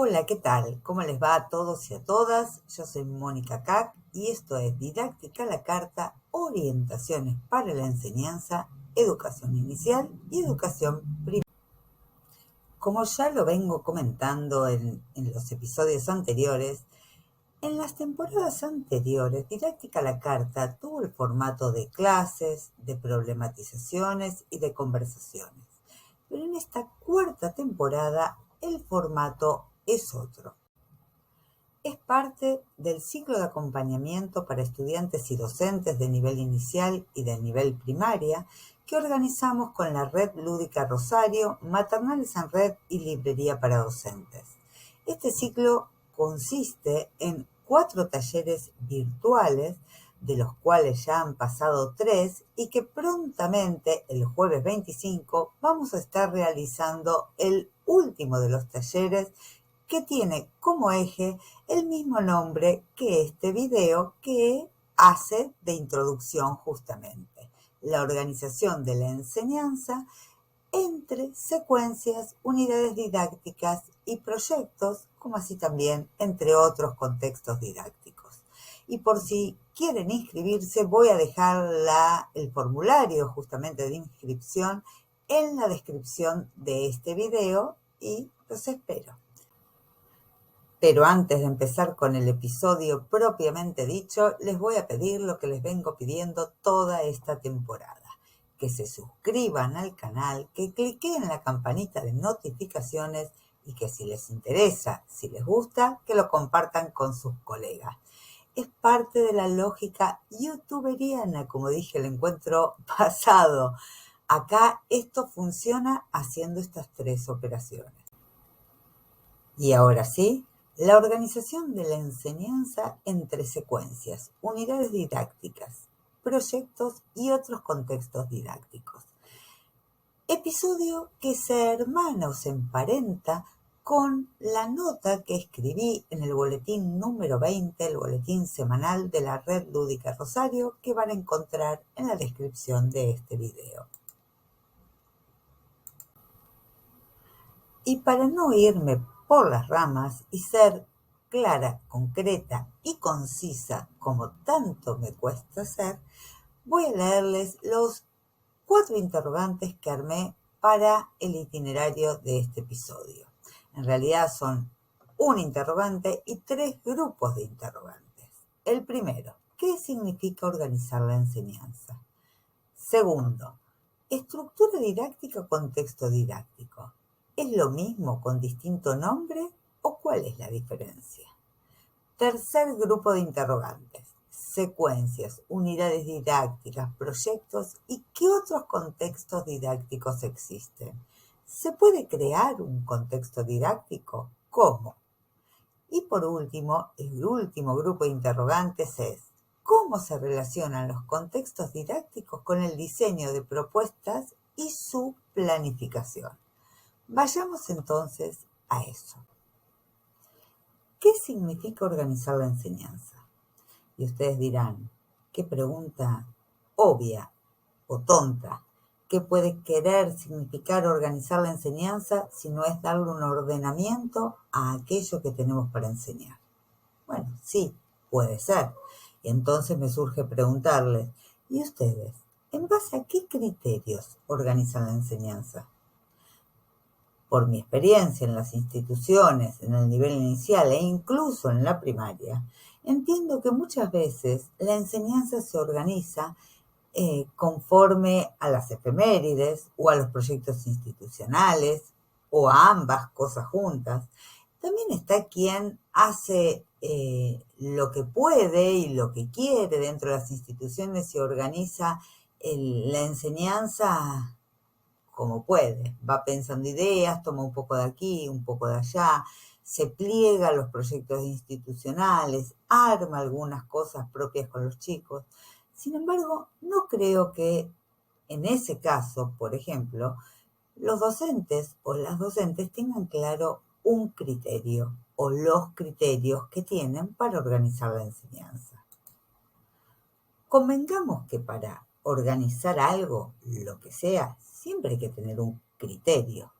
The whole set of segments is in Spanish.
Hola, ¿qué tal? ¿Cómo les va a todos y a todas? Yo soy Mónica Cac y esto es Didáctica a la Carta, Orientaciones para la Enseñanza, Educación Inicial y Educación Primaria. Como ya lo vengo comentando en los episodios anteriores, en las temporadas anteriores, Didáctica a la Carta tuvo el formato de clases, de problematizaciones y de conversaciones. Pero en esta cuarta temporada el formato es otro. Es parte del ciclo de acompañamiento para estudiantes y docentes de nivel inicial y de nivel primaria que organizamos con la Red Lúdica Rosario, Maternales en Red y Librería para Docentes. Este ciclo consiste en 4 talleres virtuales, de los cuales ya han pasado 3 y que prontamente, el jueves 25, vamos a estar realizando el último de los talleres que tiene como eje el mismo nombre que este video que hace de introducción justamente, la organización de la enseñanza entre secuencias, unidades didácticas y proyectos, como así también entre otros contextos didácticos. Y por si quieren inscribirse, voy a dejar el formulario justamente de inscripción en la descripción de este video y los espero. Pero antes de empezar con el episodio propiamente dicho, les voy a pedir lo que les vengo pidiendo toda esta temporada. Que se suscriban al canal, que cliquen en la campanita de notificaciones y que si les interesa, si les gusta, que lo compartan con sus colegas. Es parte de la lógica youtuberiana, como dije el encuentro pasado. Acá esto funciona haciendo estas 3 operaciones. Y ahora sí, la organización de la enseñanza entre secuencias, unidades didácticas, proyectos y otros contextos didácticos. Episodio que se hermana o se emparenta con la nota que escribí en el boletín número 20, el boletín semanal de la Red Lúdica Rosario, que van a encontrar en la descripción de este video. Y para no irme por las ramas y ser clara, concreta y concisa como tanto me cuesta ser, voy a leerles los 4 interrogantes que armé para el itinerario de este episodio. En realidad son un interrogante y 3 grupos de interrogantes. El primero, ¿qué significa organizar la enseñanza? Segundo, estructura didáctica o contexto didáctico. ¿Es lo mismo con distinto nombre o cuál es la diferencia? Tercer grupo de interrogantes. Secuencias, unidades didácticas, proyectos y qué otros contextos didácticos existen. ¿Se puede crear un contexto didáctico? ¿Cómo? Y por último, el último grupo de interrogantes es ¿cómo se relacionan los contextos didácticos con el diseño de propuestas y su planificación? Vayamos entonces a eso. ¿Qué significa organizar la enseñanza? Y ustedes dirán, qué pregunta obvia o tonta. ¿Qué puede querer significar organizar la enseñanza si no es darle un ordenamiento a aquello que tenemos para enseñar? Bueno, sí, puede ser. Y entonces me surge preguntarles, ¿y ustedes, en base a qué criterios organizan la enseñanza? Por mi experiencia en las instituciones, en el nivel inicial e incluso en la primaria, entiendo que muchas veces la enseñanza se organiza conforme a las efemérides o a los proyectos institucionales o a ambas cosas juntas. También está quien hace lo que puede y lo que quiere dentro de las instituciones y organiza la enseñanza como puede. Va pensando ideas, toma un poco de aquí, un poco de allá, se pliega a los proyectos institucionales, arma algunas cosas propias con los chicos. Sin embargo, no creo que en ese caso, por ejemplo, los docentes o las docentes tengan claro un criterio o los criterios que tienen para organizar la enseñanza. Convengamos que para organizar algo, lo que sea, siempre hay que tener un criterio.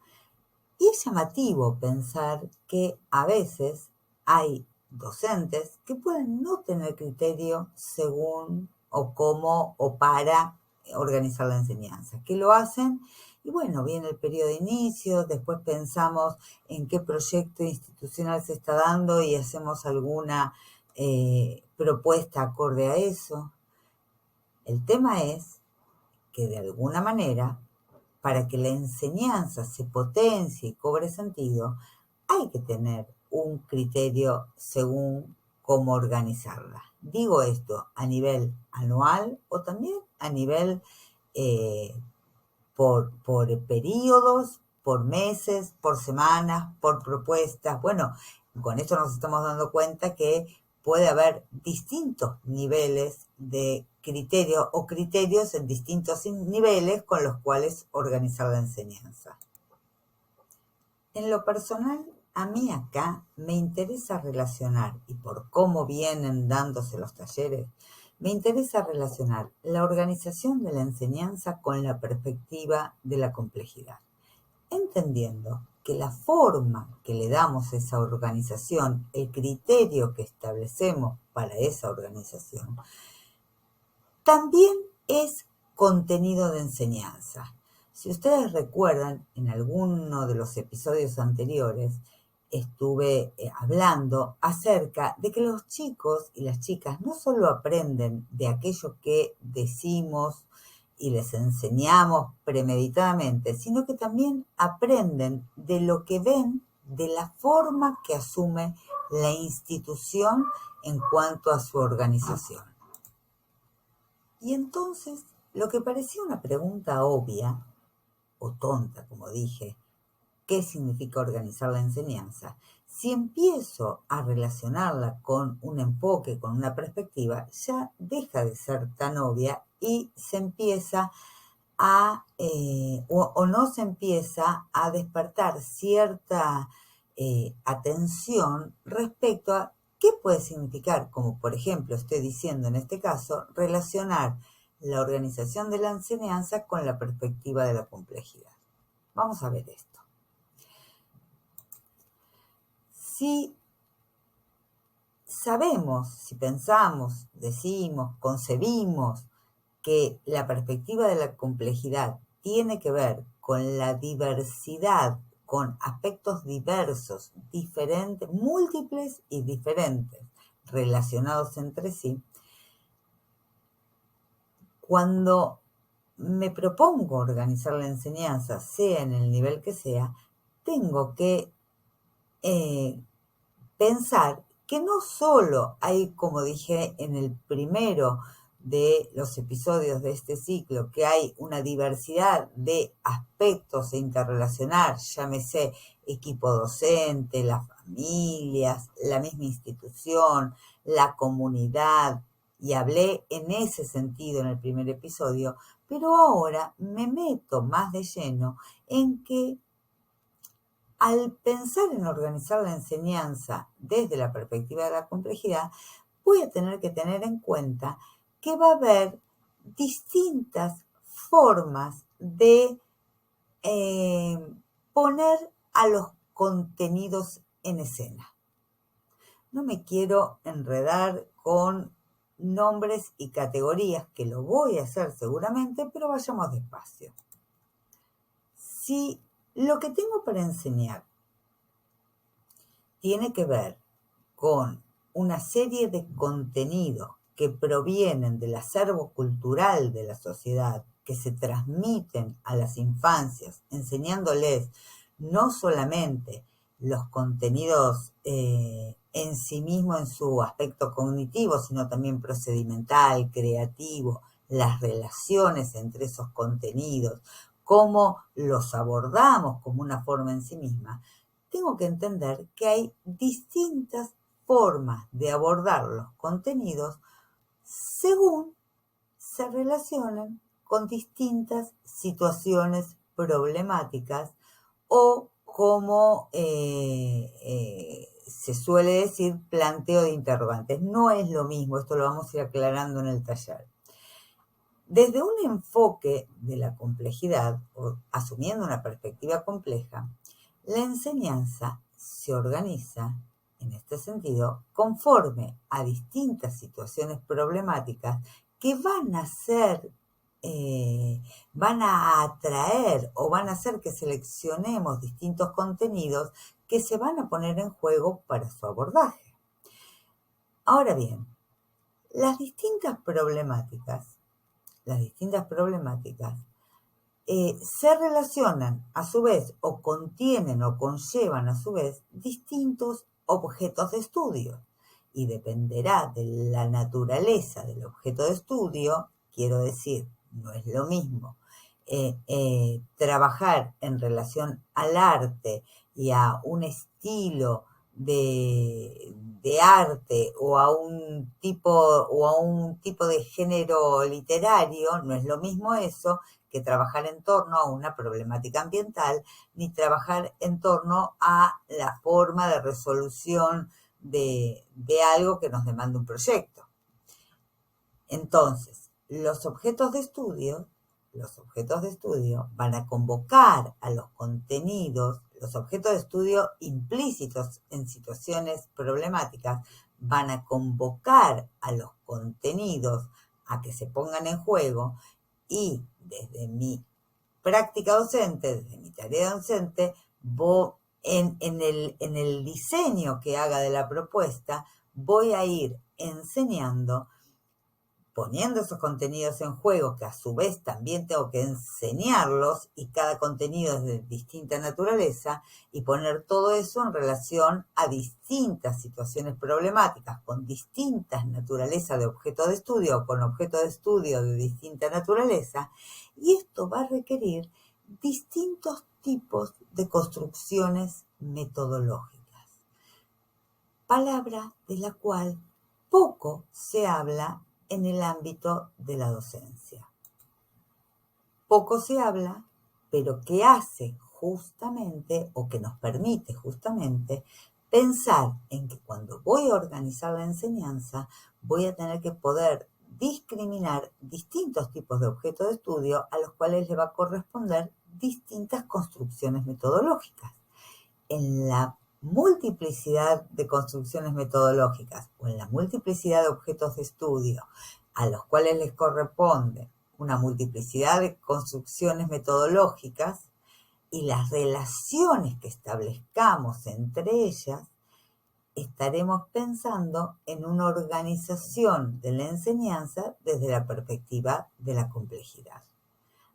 Y es llamativo pensar que a veces hay docentes que pueden no tener criterio según o cómo o para organizar la enseñanza, que lo hacen y bueno, viene el periodo de inicio, después pensamos en qué proyecto institucional se está dando y hacemos alguna propuesta acorde a eso. El tema es que de alguna manera, para que la enseñanza se potencie y cobre sentido, hay que tener un criterio según cómo organizarla. Digo esto a nivel anual o también a nivel eh, por periodos, por meses, por semanas, por propuestas. Bueno, con esto nos estamos dando cuenta que puede haber distintos niveles de criterios o criterios en distintos niveles con los cuales organizar la enseñanza. En lo personal, a mí acá me interesa relacionar, y por cómo vienen dándose los talleres, me interesa relacionar la organización de la enseñanza con la perspectiva de la complejidad, entendiendo que la forma que le damos a esa organización, el criterio que establecemos para esa organización, también es contenido de enseñanza. Si ustedes recuerdan, en alguno de los episodios anteriores estuve hablando acerca de que los chicos y las chicas no solo aprenden de aquello que decimos y les enseñamos premeditadamente, sino que también aprenden de lo que ven, de la forma que asume la institución en cuanto a su organización. Y entonces, lo que parecía una pregunta obvia, o tonta, como dije, ¿qué significa organizar la enseñanza? Si empiezo a relacionarla con un enfoque, con una perspectiva, ya deja de ser tan obvia y se empieza o no se empieza a despertar cierta atención respecto a qué puede significar, como por ejemplo estoy diciendo en este caso, relacionar la organización de la enseñanza con la perspectiva de la complejidad. Vamos a ver esto. Si sabemos, si pensamos, decimos, concebimos que la perspectiva de la complejidad tiene que ver con la diversidad, con aspectos diversos, diferentes, múltiples y diferentes, relacionados entre sí, cuando me propongo organizar la enseñanza, sea en el nivel que sea, tengo que pensar que no solo hay, como dije en el primero de los episodios de este ciclo, que hay una diversidad de aspectos e interrelacionar, llámese equipo docente, las familias, la misma institución, la comunidad, y hablé en ese sentido en el primer episodio, pero ahora me meto más de lleno en que al pensar en organizar la enseñanza desde la perspectiva de la complejidad, voy a tener que tener en cuenta que va a haber distintas formas de poner a los contenidos en escena. No me quiero enredar con nombres y categorías, que lo voy a hacer seguramente, pero vayamos despacio. Si lo que tengo para enseñar tiene que ver con una serie de contenidos que provienen del acervo cultural de la sociedad, que se transmiten a las infancias, enseñándoles no solamente los contenidos en sí mismo en su aspecto cognitivo, sino también procedimental, creativo, las relaciones entre esos contenidos, cómo los abordamos como una forma en sí misma, tengo que entender que hay distintas formas de abordar los contenidos según se relacionan con distintas situaciones problemáticas o como se suele decir, planteo de interrogantes. No es lo mismo, esto lo vamos a ir aclarando en el taller. Desde un enfoque de la complejidad, o asumiendo una perspectiva compleja, La enseñanza se organiza, en este sentido, conforme a distintas situaciones problemáticas que van a atraer o van a hacer que seleccionemos distintos contenidos que se van a poner en juego para su abordaje. Ahora bien, las distintas problemáticas se relacionan a su vez o contienen o conllevan a su vez distintos objetos de estudio y dependerá de la naturaleza del objeto de estudio, quiero decir, no es lo mismo trabajar en relación al arte y a un estilo de arte o a un tipo de género literario, no es lo mismo eso que trabajar en torno a una problemática ambiental, ni trabajar en torno a la forma de resolución de algo que nos demanda un proyecto. Entonces, los objetos de estudio van a convocar a los contenidos, los objetos de estudio implícitos en situaciones problemáticas, van a convocar a los contenidos a que se pongan en juego y desde mi práctica docente, desde mi tarea docente, en el diseño que haga de la propuesta, voy a ir enseñando, poniendo esos contenidos en juego, que a su vez también tengo que enseñarlos, y cada contenido es de distinta naturaleza, y poner todo eso en relación a distintas situaciones problemáticas, con distintas naturalezas de objeto de estudio, o con objeto de estudio de distinta naturaleza, y esto va a requerir distintos tipos de construcciones metodológicas, palabra de la cual poco se habla en el ámbito de la docencia. Poco se habla, pero que hace justamente, o que nos permite justamente, pensar en que cuando voy a organizar la enseñanza, voy a tener que poder discriminar distintos tipos de objetos de estudio a los cuales le va a corresponder distintas construcciones metodológicas. En la multiplicidad de construcciones metodológicas o en la multiplicidad de objetos de estudio a los cuales les corresponde una multiplicidad de construcciones metodológicas y las relaciones que establezcamos entre ellas, estaremos pensando en una organización de la enseñanza desde la perspectiva de la complejidad.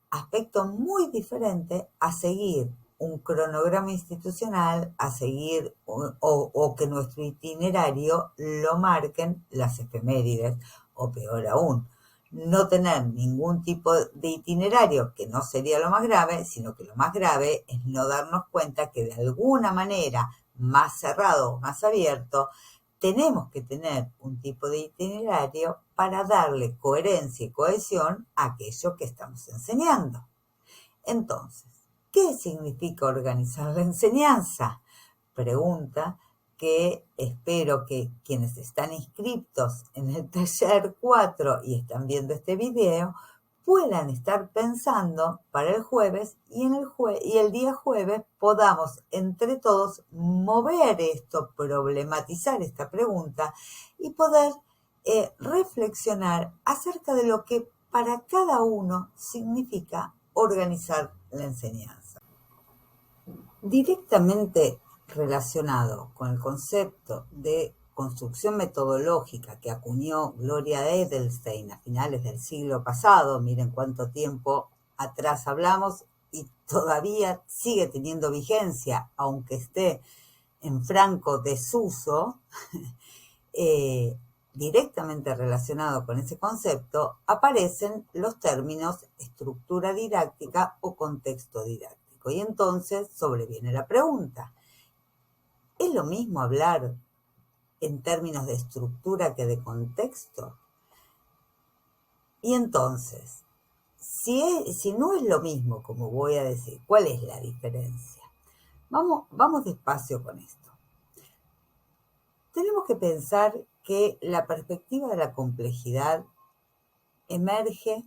Aspecto muy diferente a seguir un cronograma institucional, a seguir o que nuestro itinerario lo marquen las efemérides, o peor aún, no tener ningún tipo de itinerario, que no sería lo más grave, sino que lo más grave es no darnos cuenta que de alguna manera, más cerrado o más abierto, tenemos que tener un tipo de itinerario para darle coherencia y cohesión a aquello que estamos enseñando. Entonces, ¿qué significa organizar la enseñanza? Pregunta que espero que quienes están inscritos en el taller 4 y están viendo este video puedan estar pensando para el jueves y el día jueves podamos entre todos mover esto, problematizar esta pregunta y poder reflexionar acerca de lo que para cada uno significa organizar la enseñanza. Directamente relacionado con el concepto de construcción metodológica que acuñó Gloria Edelstein a finales del siglo pasado, miren cuánto tiempo atrás hablamos y todavía sigue teniendo vigencia, aunque esté en franco desuso, directamente relacionado con ese concepto, aparecen los términos estructura didáctica o contexto didáctico. Y entonces sobreviene la pregunta, ¿es lo mismo hablar en términos de estructura que de contexto? Y entonces, si no es lo mismo, como voy a decir, ¿cuál es la diferencia? Vamos despacio con esto. Tenemos que pensar que la perspectiva de la complejidad emerge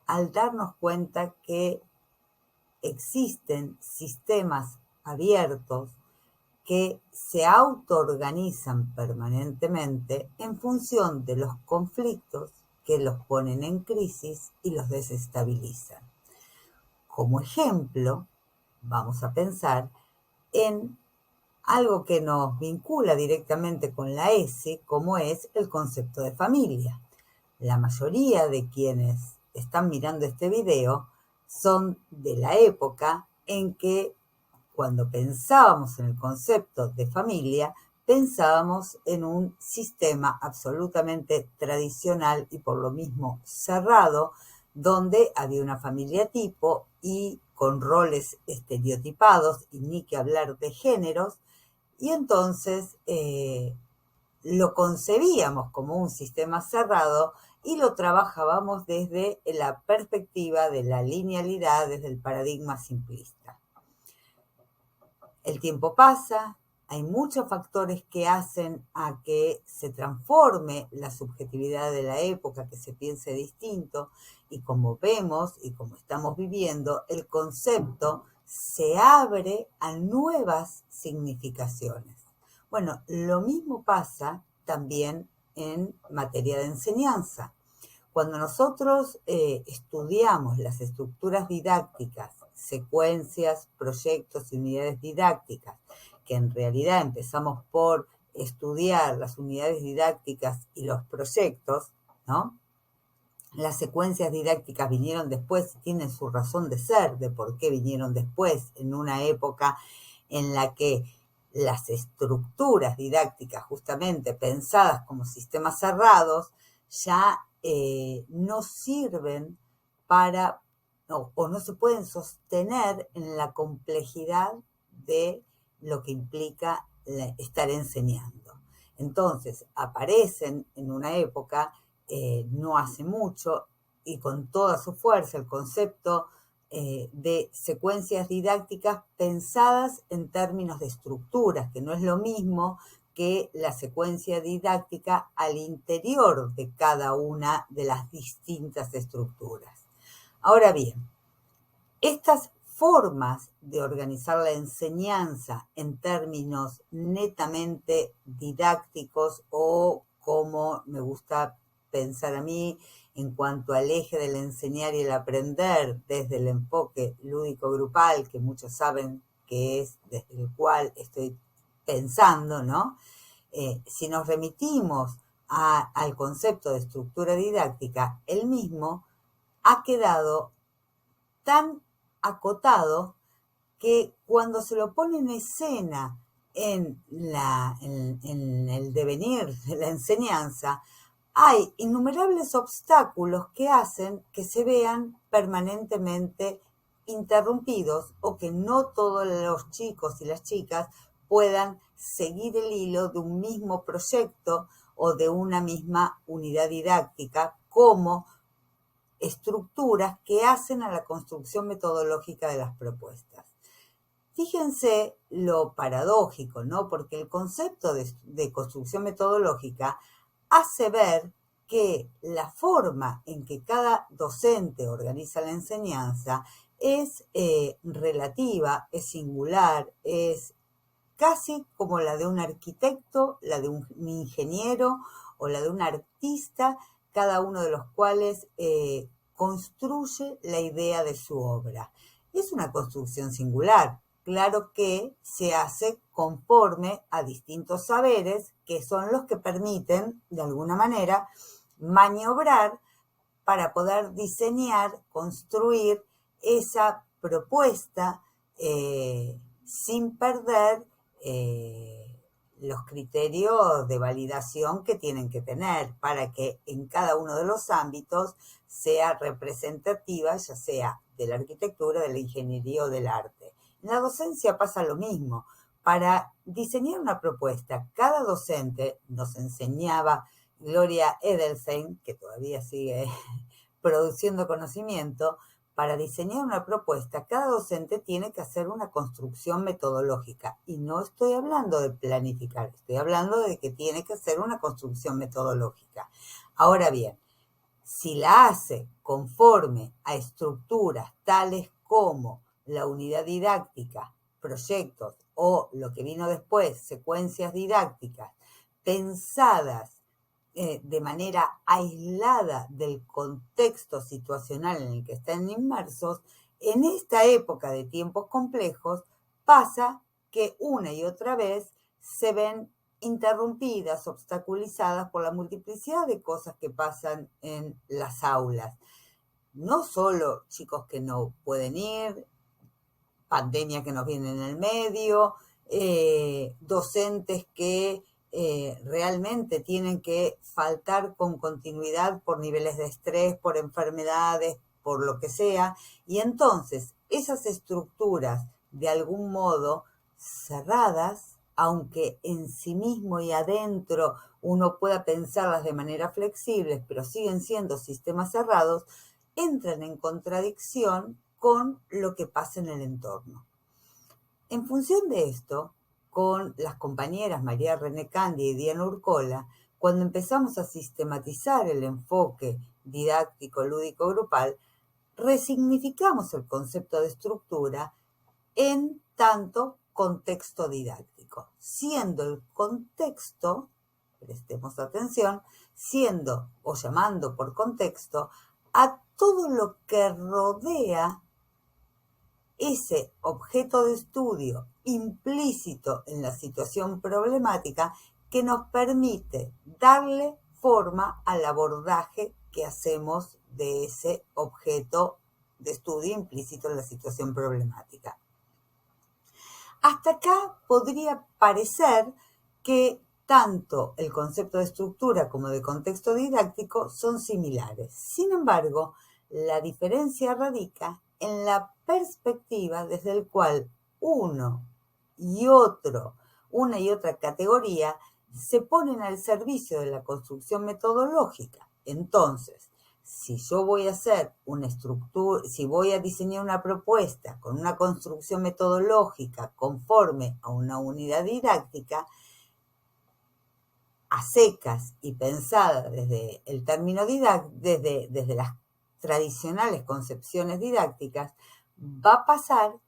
al darnos cuenta que existen sistemas abiertos que se autoorganizan permanentemente en función de los conflictos que los ponen en crisis y los desestabilizan. Como ejemplo, vamos a pensar en algo que nos vincula directamente con la S, como es el concepto de familia. La mayoría de quienes están mirando este video son de la época en que, cuando pensábamos en el concepto de familia, pensábamos en un sistema absolutamente tradicional y por lo mismo cerrado, donde había una familia tipo y con roles estereotipados, y ni que hablar de géneros, y entonces lo concebíamos como un sistema cerrado y lo trabajábamos desde la perspectiva de la linealidad, desde el paradigma simplista. El tiempo pasa, hay muchos factores que hacen a que se transforme la subjetividad de la época, que se piense distinto, y como vemos y como estamos viviendo, el concepto se abre a nuevas significaciones. Bueno, lo mismo pasa también en materia de enseñanza. Cuando nosotros estudiamos las estructuras didácticas, secuencias, proyectos y unidades didácticas, que en realidad empezamos por estudiar las unidades didácticas y los proyectos, ¿no? Las secuencias didácticas vinieron después, tienen su razón de ser, de por qué vinieron después, en una época en la que las estructuras didácticas, justamente pensadas como sistemas cerrados, ya no sirven para, o no se pueden sostener en la complejidad de lo que implica estar enseñando. Entonces, aparecen en una época, no hace mucho, y con toda su fuerza, el concepto de secuencias didácticas pensadas en términos de estructuras, que no es lo mismo que la secuencia didáctica al interior de cada una de las distintas estructuras. Ahora bien, estas formas de organizar la enseñanza en términos netamente didácticos, o como me gusta pensar a mí, en cuanto al eje del enseñar y el aprender desde el enfoque lúdico-grupal, que muchos saben que es desde el cual estoy pensando, ¿no? Si nos remitimos al concepto de estructura didáctica, el mismo ha quedado tan acotado que cuando se lo pone en escena en el devenir de la enseñanza, hay innumerables obstáculos que hacen que se vean permanentemente interrumpidos, o que no todos los chicos y las chicas puedan seguir el hilo de un mismo proyecto o de una misma unidad didáctica como estructuras que hacen a la construcción metodológica de las propuestas. Fíjense lo paradójico, ¿no? Porque el concepto de construcción metodológica hace ver que la forma en que cada docente organiza la enseñanza es relativa, es singular, es casi como la de un arquitecto, la de un ingeniero o la de un artista, cada uno de los cuales construye la idea de su obra. Es una construcción singular, claro que se hace conforme a distintos saberes que son los que permiten, de alguna manera, maniobrar para poder diseñar, construir esa propuesta sin perder los criterios de validación que tienen que tener para que en cada uno de los ámbitos sea representativa, ya sea de la arquitectura, de la ingeniería o del arte. En la docencia pasa lo mismo. Para diseñar una propuesta, cada docente, nos enseñaba Gloria Edelstein, que todavía sigue produciendo conocimiento, para diseñar una propuesta, cada docente tiene que hacer una construcción metodológica. Y no estoy hablando de planificar, estoy hablando de que tiene que hacer una construcción metodológica. Ahora bien, si la hace conforme a estructuras tales como la unidad didáctica proyectos o lo que vino después, secuencias didácticas pensadas de manera aislada del contexto situacional en el que están inmersos, en esta época de tiempos complejos pasa que una y otra vez se ven interrumpidas, obstaculizadas por la multiplicidad de cosas que pasan en las aulas. No solo chicos que no pueden ir, pandemia que nos viene en el medio, docentes que realmente tienen que faltar con continuidad por niveles de estrés, por enfermedades, por lo que sea, y entonces esas estructuras de algún modo cerradas, aunque en sí mismo y adentro uno pueda pensarlas de manera flexible, pero siguen siendo sistemas cerrados, entran en contradicción con lo que pasa en el entorno. En función de esto, con las compañeras María René Candia y Diana Urcola, cuando empezamos a sistematizar el enfoque didáctico, lúdico, grupal, resignificamos el concepto de estructura en tanto contexto didáctico, siendo el contexto, prestemos atención, siendo o llamando por contexto a todo lo que rodea ese objeto de estudio implícito en la situación problemática que nos permite darle forma al abordaje que hacemos de ese objeto de estudio implícito en la situación problemática. Hasta acá podría parecer que tanto el concepto de estructura como de contexto didáctico son similares. Sin embargo, la diferencia radica en la perspectiva desde el cual una y otra categoría se ponen al servicio de la construcción metodológica. Entonces, si yo voy a hacer una estructura, si voy a diseñar una propuesta con una construcción metodológica conforme a una unidad didáctica, a secas y pensada desde el término desde las tradicionales concepciones didácticas, va a pasar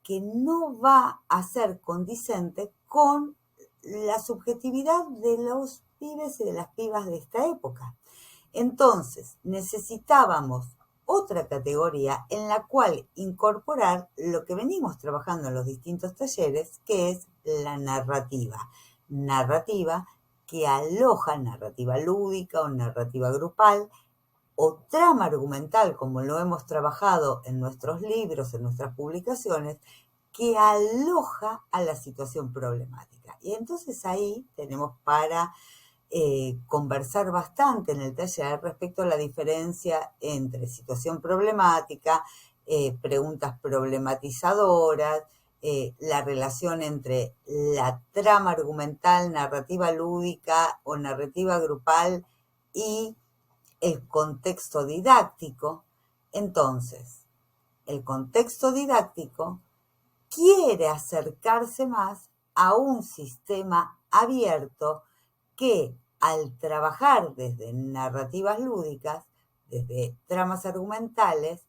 que no va a ser condicente con la subjetividad de los pibes y de las pibas de esta época. Entonces, necesitábamos otra categoría en la cual incorporar lo que venimos trabajando en los distintos talleres, que es la narrativa. Narrativa que aloja narrativa lúdica o narrativa grupal o trama argumental, como lo hemos trabajado en nuestros libros, en nuestras publicaciones, que aloja a la situación problemática. Y entonces ahí tenemos para conversar bastante en el taller respecto a la diferencia entre situación problemática, preguntas problematizadoras, la relación entre la trama argumental, narrativa lúdica o narrativa grupal y el contexto didáctico. Entonces, el contexto didáctico quiere acercarse más a un sistema abierto que al trabajar desde narrativas lúdicas, desde tramas argumentales,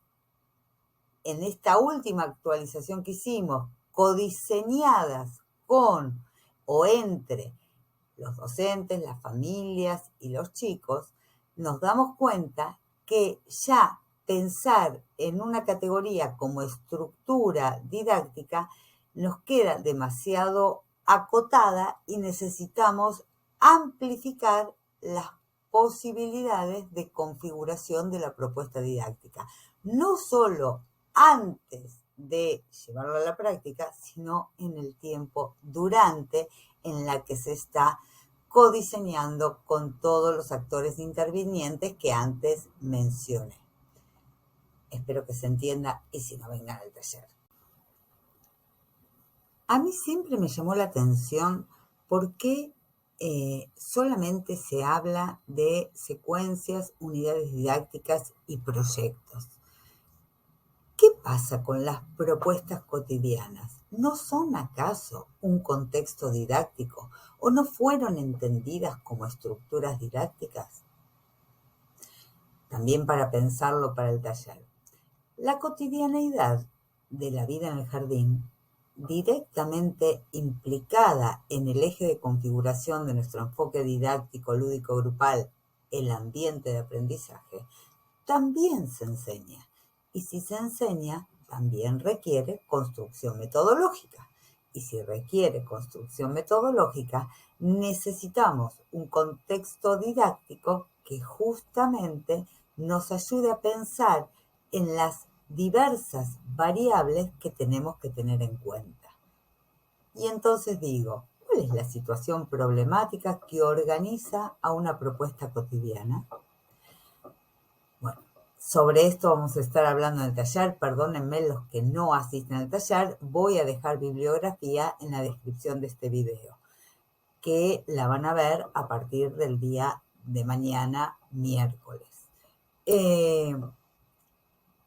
en esta última actualización que hicimos, codiseñadas con o entre los docentes, las familias y los chicos, nos damos cuenta que ya pensar en una categoría como estructura didáctica nos queda demasiado acotada y necesitamos amplificar las posibilidades de configuración de la propuesta didáctica. No solo antes de llevarlo a la práctica, sino en el tiempo durante en la que se está codiseñando con todos los actores intervinientes que antes mencioné. Espero que se entienda y si no, vengan al taller. A mí siempre me llamó la atención por qué solamente se habla de secuencias, unidades didácticas y proyectos. ¿Qué pasa con las propuestas cotidianas? ¿No son acaso un contexto didáctico o no fueron entendidas como estructuras didácticas? También para pensarlo para el taller. La cotidianeidad de la vida en el jardín directamente implicada en el eje de configuración de nuestro enfoque didáctico, lúdico, grupal, el ambiente de aprendizaje, también se enseña. Y si se enseña, también requiere construcción metodológica. Y si requiere construcción metodológica, necesitamos un contexto didáctico que justamente nos ayude a pensar en las diversas variables que tenemos que tener en cuenta. Y entonces digo, ¿cuál es la situación problemática que organiza a una propuesta cotidiana? Bueno, sobre esto vamos a estar hablando en el taller. Perdónenme los que no asisten al taller. Voy a dejar bibliografía en la descripción de este video, que la van a ver a partir del día de mañana, miércoles.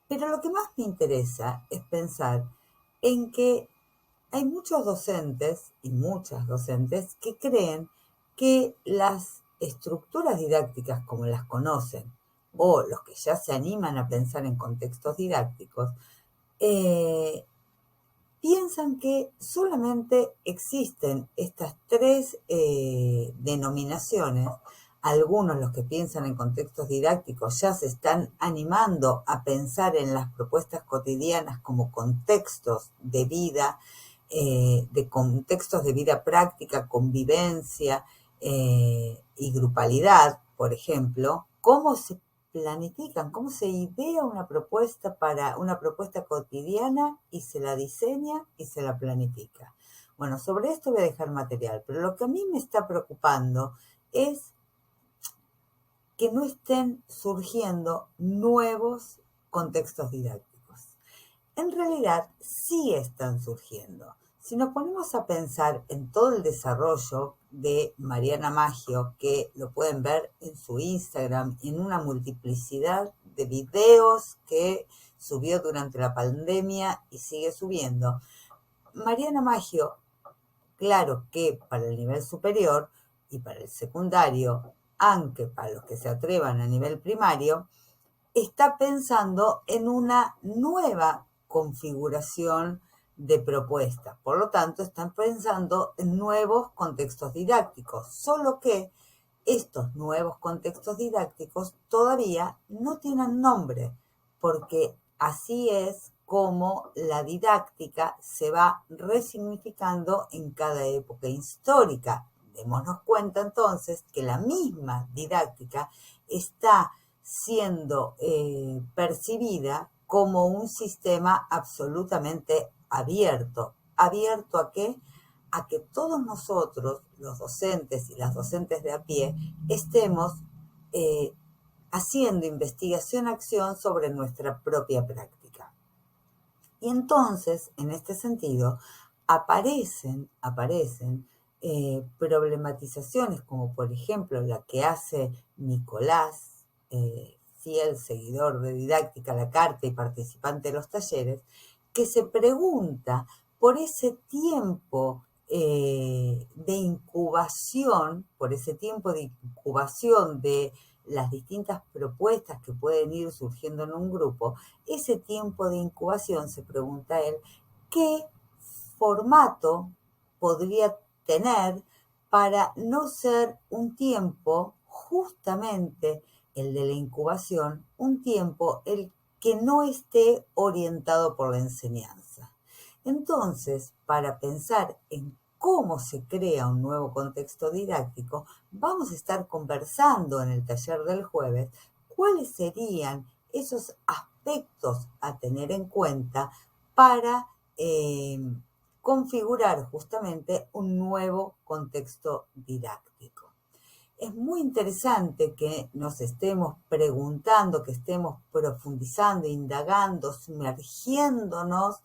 Pero lo que más me interesa es pensar en que hay muchos docentes y muchas docentes que creen que las estructuras didácticas como las conocen, o los que ya se animan a pensar en contextos didácticos, piensan que solamente existen estas tres denominaciones. Algunos, los que piensan en contextos didácticos, ya se están animando a pensar en las propuestas cotidianas como contextos de vida, de contextos de vida práctica, convivencia y grupalidad, por ejemplo. ¿Cómo se planifican, cómo se idea una propuesta para una propuesta cotidiana y se la diseña y se la planifica? Bueno, sobre esto voy a dejar material, pero lo que a mí me está preocupando es que no estén surgiendo nuevos contextos didácticos. En realidad, sí están surgiendo. Si nos ponemos a pensar en todo el desarrollo de Mariana Maggio, que lo pueden ver en su Instagram, en una multiplicidad de videos que subió durante la pandemia y sigue subiendo. Mariana Maggio, claro que para el nivel superior y para el secundario, aunque para los que se atrevan a nivel primario, está pensando en una nueva configuración de propuesta. Por lo tanto, están pensando en nuevos contextos didácticos, solo que estos nuevos contextos didácticos todavía no tienen nombre, porque así es como la didáctica se va resignificando en cada época histórica. Démonos cuenta entonces que la misma didáctica está siendo percibida como un sistema absolutamente abierto. ¿Abierto a qué? A que todos nosotros, los docentes y las docentes de a pie, estemos haciendo investigación-acción sobre nuestra propia práctica. Y entonces, en este sentido, aparecen problematizaciones como por ejemplo la que hace Nicolás, fiel seguidor de Didáctica a la Carta y participante de los talleres, que se pregunta por ese tiempo de incubación, de las distintas propuestas que pueden ir surgiendo en un grupo. Ese tiempo de incubación, se pregunta él, ¿qué formato podría tener para no ser un tiempo, justamente el de la incubación, un tiempo el que no esté orientado por la enseñanza? Entonces, para pensar en cómo se crea un nuevo contexto didáctico, vamos a estar conversando en el taller del jueves cuáles serían esos aspectos a tener en cuenta para configurar justamente un nuevo contexto didáctico. Es muy interesante que nos estemos preguntando, que estemos profundizando, indagando, sumergiéndonos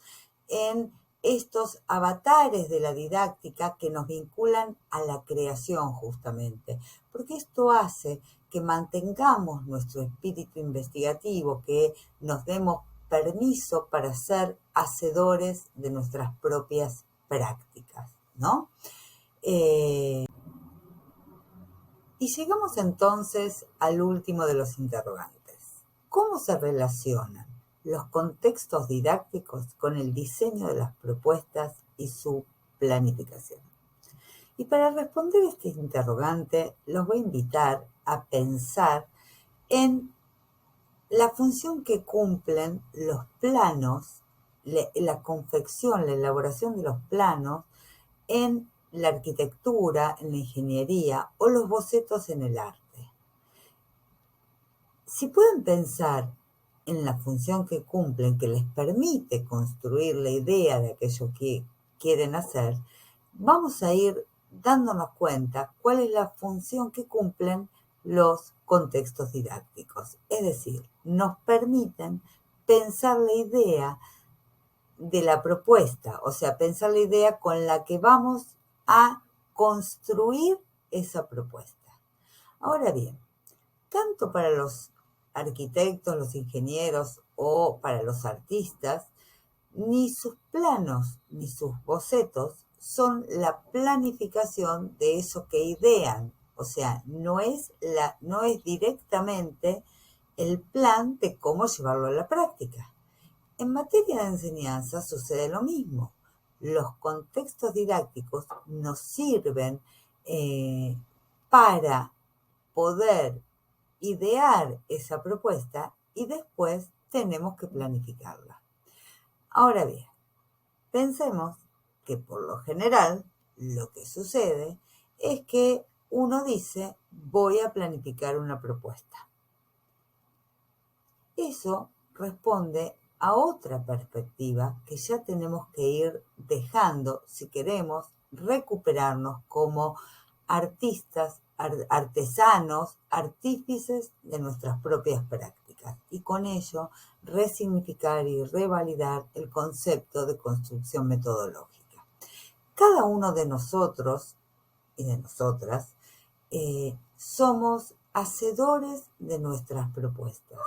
en estos avatares de la didáctica que nos vinculan a la creación justamente, porque esto hace que mantengamos nuestro espíritu investigativo, que nos demos permiso para ser hacedores de nuestras propias prácticas, ¿no? Y llegamos entonces al último de los interrogantes. ¿Cómo se relacionan los contextos didácticos con el diseño de las propuestas y su planificación. Y para responder este interrogante, los voy a invitar a pensar en la función que cumplen los planos, la confección, la elaboración de los planos en la arquitectura, en la ingeniería o los bocetos en el arte. Si pueden pensar en la función que cumplen, que les permite construir la idea de aquello que quieren hacer, vamos a ir dándonos cuenta cuál es la función que cumplen los contextos didácticos. Es decir, nos permiten pensar la idea de la propuesta, o sea, pensar la idea con la que vamos a construir esa propuesta. Ahora bien, tanto para los arquitectos, los ingenieros o para los artistas, ni sus planos ni sus bocetos son la planificación de eso que idean. O sea, no es directamente el plan de cómo llevarlo a la práctica. En materia de enseñanza sucede lo mismo. Los contextos didácticos nos sirven para poder idear esa propuesta y después tenemos que planificarla. Ahora bien, pensemos que por lo general lo que sucede es que uno dice voy a planificar una propuesta. Eso responde a otra perspectiva que ya tenemos que ir dejando si queremos recuperarnos como artistas, artesanos, artífices de nuestras propias prácticas y con ello resignificar y revalidar el concepto de construcción metodológica. Cada uno de nosotros y de nosotras somos hacedores de nuestras propuestas.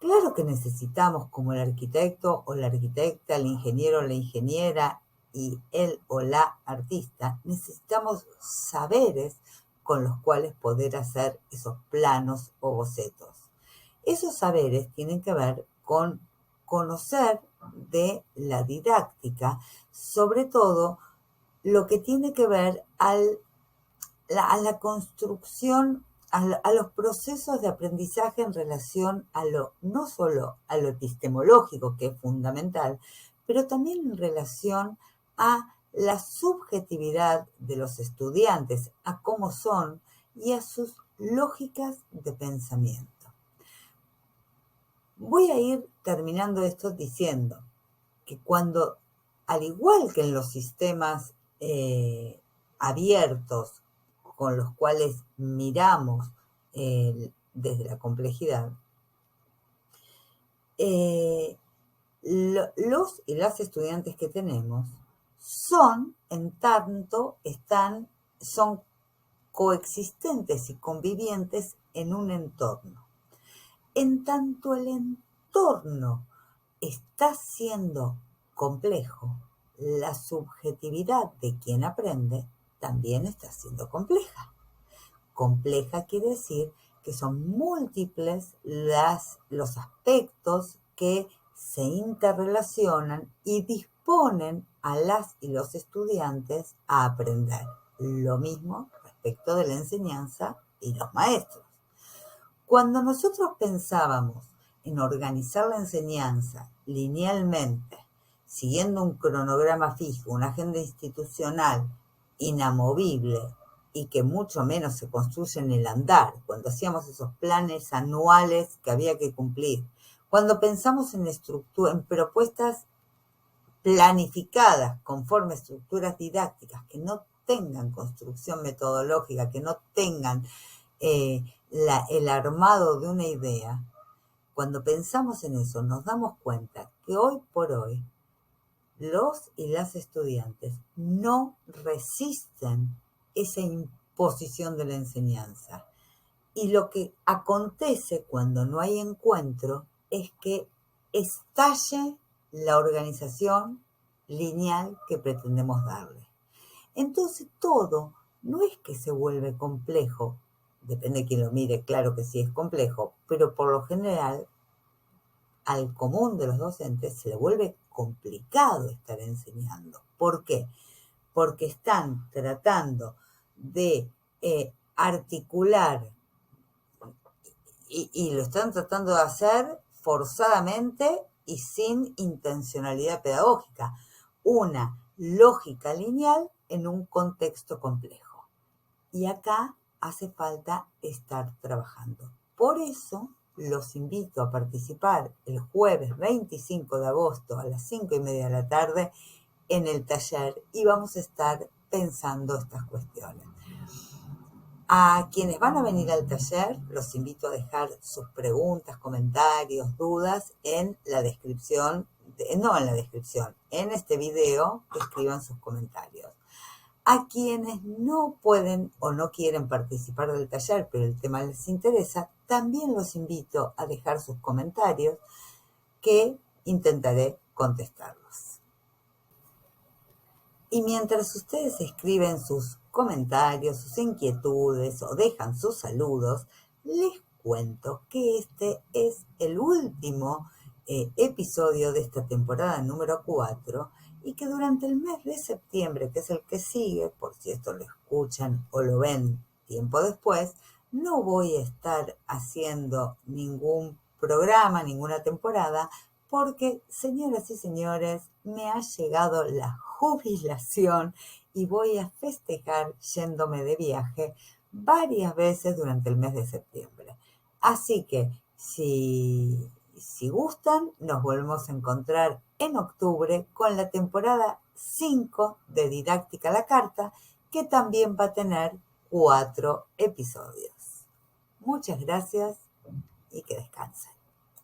Claro que necesitamos, como el arquitecto o la arquitecta, el ingeniero o la ingeniera y el o la artista, necesitamos saberes con los cuales poder hacer esos planos o bocetos. Esos saberes tienen que ver con conocer de la didáctica, sobre todo lo que tiene que ver a la construcción, a los procesos de aprendizaje en relación no solo a lo epistemológico, que es fundamental, pero también en relación a la subjetividad de los estudiantes, a cómo son y a sus lógicas de pensamiento. Voy a ir terminando esto diciendo que cuando, al igual que en los sistemas abiertos con los cuales miramos desde la complejidad, los y las estudiantes que tenemos son, en tanto, son coexistentes y convivientes en un entorno. En tanto el entorno está siendo complejo, la subjetividad de quien aprende también está siendo compleja. Compleja quiere decir que son múltiples los aspectos que se interrelacionan y disponen a las y los estudiantes a aprender. Lo mismo respecto de la enseñanza y los maestros. Cuando nosotros pensábamos en organizar la enseñanza linealmente, siguiendo un cronograma fijo, una agenda institucional inamovible y que mucho menos se construye en el andar, cuando hacíamos esos planes anuales que había que cumplir, cuando pensamos en propuestas planificadas conforme a estructuras didácticas que no tengan construcción metodológica, que no tengan el armado de una idea, cuando pensamos en eso nos damos cuenta que hoy por hoy los y las estudiantes no resisten esa imposición de la enseñanza. Y lo que acontece cuando no hay encuentro es que estalle la organización lineal que pretendemos darle. Entonces todo no es que se vuelve complejo, depende de quién lo mire, claro que sí es complejo, pero por lo general al común de los docentes se le vuelve complicado estar enseñando. ¿Por qué? Porque están tratando de articular y lo están tratando de hacer forzadamente y sin intencionalidad pedagógica. Una lógica lineal en un contexto complejo. Y acá hace falta estar trabajando. Por eso los invito a participar el jueves 25 de agosto a las 5:30 de la tarde en el taller y vamos a estar pensando estas cuestiones. A quienes van a venir al taller, los invito a dejar sus preguntas, comentarios, dudas en la descripción, en este video, escriban sus comentarios. A quienes no pueden o no quieren participar del taller, pero el tema les interesa, también los invito a dejar sus comentarios que intentaré contestarlos. Y mientras ustedes escriben sus comentarios, sus inquietudes o dejan sus saludos, les cuento que este es el último episodio de esta temporada número 4 y que durante el mes de septiembre, que es el que sigue, por si esto lo escuchan o lo ven tiempo después, no voy a estar haciendo ningún programa, ninguna temporada, porque, señoras y señores, me ha llegado la jubilación y voy a festejar yéndome de viaje varias veces durante el mes de septiembre. Así que, si gustan, nos volvemos a encontrar en octubre con la temporada 5 de Didáctica a la Carta, que también va a tener 4 episodios. Muchas gracias y que descansen.